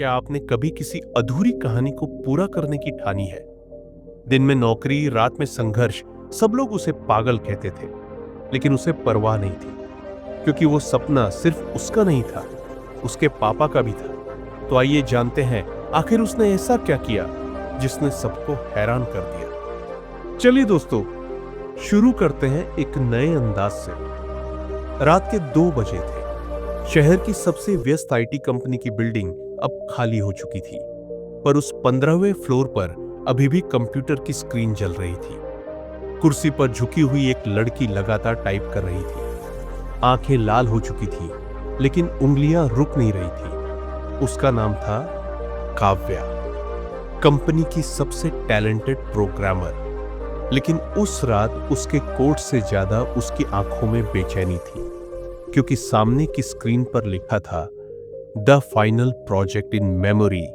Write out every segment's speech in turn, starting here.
क्या आपने कभी किसी अधूरी कहानी को पूरा करने की ठानी है? दिन में नौकरी, रात में संघर्ष, सब लोग उसे पागल कहते थे, लेकिन उसे परवाह नहीं थी, क्योंकि वो सपना सिर्फ उसका नहीं था, उसके पापा का भी था। तो आइए जानते हैं आखिर उसने ऐसा क्या किया जिसने सबको हैरान कर दिया। चलिए दोस्तों, शुरू करते हैं एक नए अंदाज से। रात के 2 बजे थे। शहर की सबसे व्यस्त आईटी कंपनी की बिल्डिंग अब खाली हो चुकी थी, पर उस 15वें फ्लोर पर अभी भी कंप्यूटर की स्क्रीन जल रही थी। कुर्सी पर झुकी हुई एक लड़की लगातार टाइप कर रही थी। आंखें लाल हो चुकी थी, लेकिन उंगलियां रुक नहीं रही थी। उसका नाम था काव्या, कंपनी की सबसे टैलेंटेड प्रोग्रामर। लेकिन उस रात उसके कोट से ज्यादा उसकी आंखों में बेचैनी थी, क्योंकि सामने की स्क्रीन पर लिखा था the final project in memory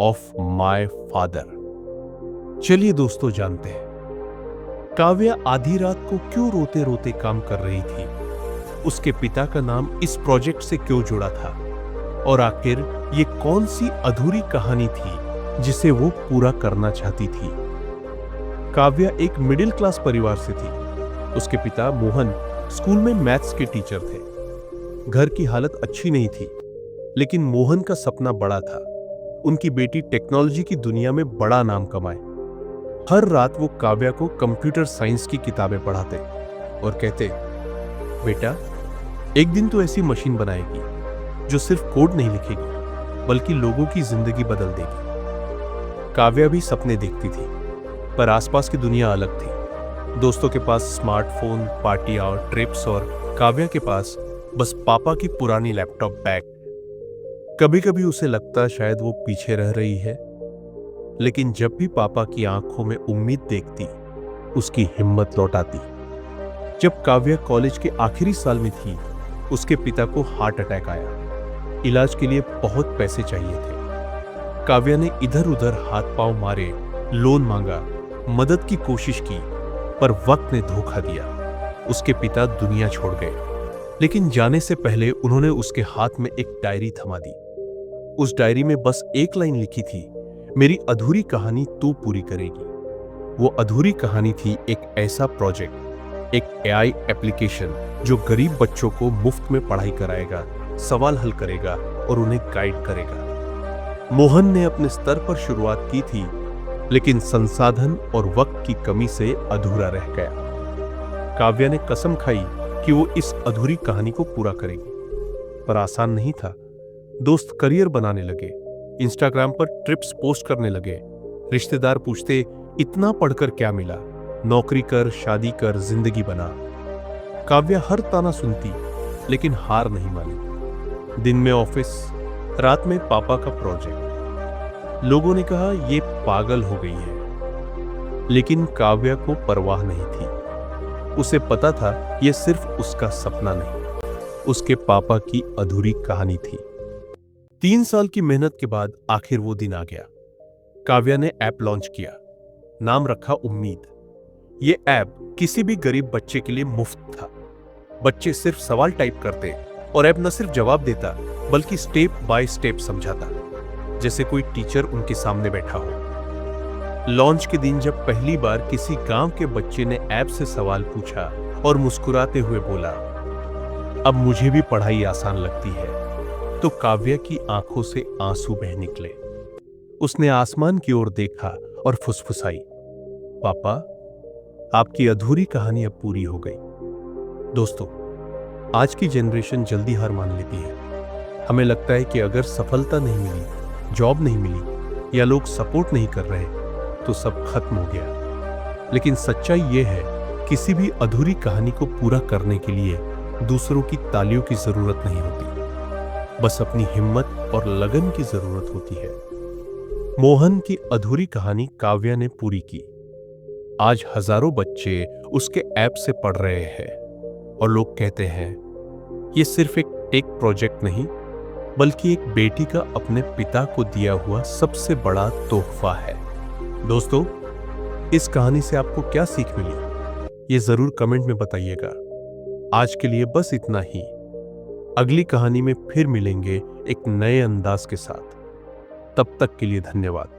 of my father. चलिए दोस्तों, जानते हैं काव्या आधी रात को क्यों रोते रोते काम कर रही थी, उसके पिता का नाम इस प्रोजेक्ट से क्यों जुड़ा था, और आखिर ये कौन सी अधूरी कहानी थी जिसे वो पूरा करना चाहती थी। काव्या एक मिडिल क्लास परिवार से थी। उसके पिता मोहन स्कूल में मैथ्स के टीचर थे। घर की हालत अच्छी नहीं थी, लेकिन मोहन का सपना बड़ा था। उनकी बेटी टेक्नोलॉजी की दुनिया में बड़ा नाम कमाए। हर रात वो काव्या को कंप्यूटर साइंस की किताबें पढ़ाते और कहते, बेटा, एक दिन तो ऐसी मशीन बनाएगी जो सिर्फ कोड नहीं लिखेगी, बल्कि लोगों की जिंदगी बदल देगी। काव्या भी सपने देखती थी, पर आसपास की दुनिया अलग थी। दोस्तों के पास स्मार्टफोन, पार्टियां और ट्रिप्स, और काव्या के पास बस पापा की पुरानी लैपटॉप बैग। कभी कभी उसे लगता शायद वो पीछे रह रही है, लेकिन जब भी पापा की आंखों में उम्मीद देखती, उसकी हिम्मत लौट आती। जब काव्या कॉलेज के आखिरी साल में थी, उसके पिता को हार्ट अटैक आया। इलाज के लिए बहुत पैसे चाहिए थे। काव्या ने इधर उधर हाथ पांव मारे, लोन मांगा, मदद की कोशिश की, पर वक्त ने धोखा दिया। उसके पिता दुनिया छोड़ गए, लेकिन जाने से पहले उन्होंने उसके हाथ में एक डायरी थमा दी। उस डायरी में बस एक लाइन लिखी थी, मेरी अधूरी कहानी तू पूरी करेगी। वो अधूरी कहानी थी एक ऐसा प्रोजेक्ट, एक एआई एप्लीकेशन जो गरीब बच्चों को मुफ्त में पढ़ाई कराएगा, सवाल हल करेगा और उन्हें गाइड करेगा। मोहन ने अपने स्तर पर शुरुआत की थी, लेकिन संसाधन और वक्त की कमी से अधूरा रह गया। काव्या ने कसम खाई कि वो इस अधूरी कहानी को पूरा करेगी, पर आसान नहीं था। दोस्त करियर बनाने लगे, इंस्टाग्राम पर ट्रिप्स पोस्ट करने लगे। रिश्तेदार पूछते, इतना पढ़कर क्या मिला, नौकरी कर, शादी कर, जिंदगी बना। काव्या हर ताना सुनती, लेकिन हार नहीं मानी। दिन में ऑफिस, रात में पापा का प्रोजेक्ट। लोगों ने कहा ये पागल हो गई है, लेकिन काव्या को परवाह नहीं थी। उसे पता था यह सिर्फ उसका सपना नहीं, उसके पापा की अधूरी कहानी थी। 3 साल की मेहनत के बाद आखिर वो दिन आ गया। काव्या ने ऐप लॉन्च किया, नाम रखा उम्मीद। यह ऐप किसी भी गरीब बच्चे के लिए मुफ्त था। बच्चे सिर्फ सवाल टाइप करते और ऐप न सिर्फ जवाब देता, बल्कि स्टेप बाय स्टेप समझाता, जैसे कोई टीचर उनके सामने बैठा हो। लॉन्च के दिन जब पहली बार किसी गांव के बच्चे ने ऐप से सवाल पूछा और मुस्कुराते हुए बोला, अब मुझे भी पढ़ाई आसान लगती है, तो काव्या की आंखों से आंसू बह निकले। उसने आसमान की ओर देखा और फुसफुसाई, पापा, आपकी अधूरी कहानी अब पूरी हो गई। दोस्तों, आज की जनरेशन जल्दी हार मान लेती है। हमें लगता है कि अगर सफलता नहीं मिली, जॉब नहीं मिली या लोग सपोर्ट नहीं कर रहे, तो सब खत्म हो गया। लेकिन सच्चाई यह है, किसी भी अधूरी कहानी को पूरा करने के लिए दूसरों की तालियों की जरूरत नहीं होती, बस अपनी हिम्मत और लगन की जरूरत होती है। मोहन की अधूरी कहानी काव्या ने पूरी की। आज हजारों बच्चे उसके ऐप से पढ़ रहे हैं, और लोग कहते हैं यह सिर्फ एक टेक प्रोजेक्ट नहीं, बल्कि एक बेटी का अपने पिता को दिया हुआ सबसे बड़ा तोहफा है। दोस्तों, इस कहानी से आपको क्या सीख मिली, ये जरूर कमेंट में बताइएगा। आज के लिए बस इतना ही। अगली कहानी में फिर मिलेंगे एक नए अंदाज के साथ। तब तक के लिए धन्यवाद।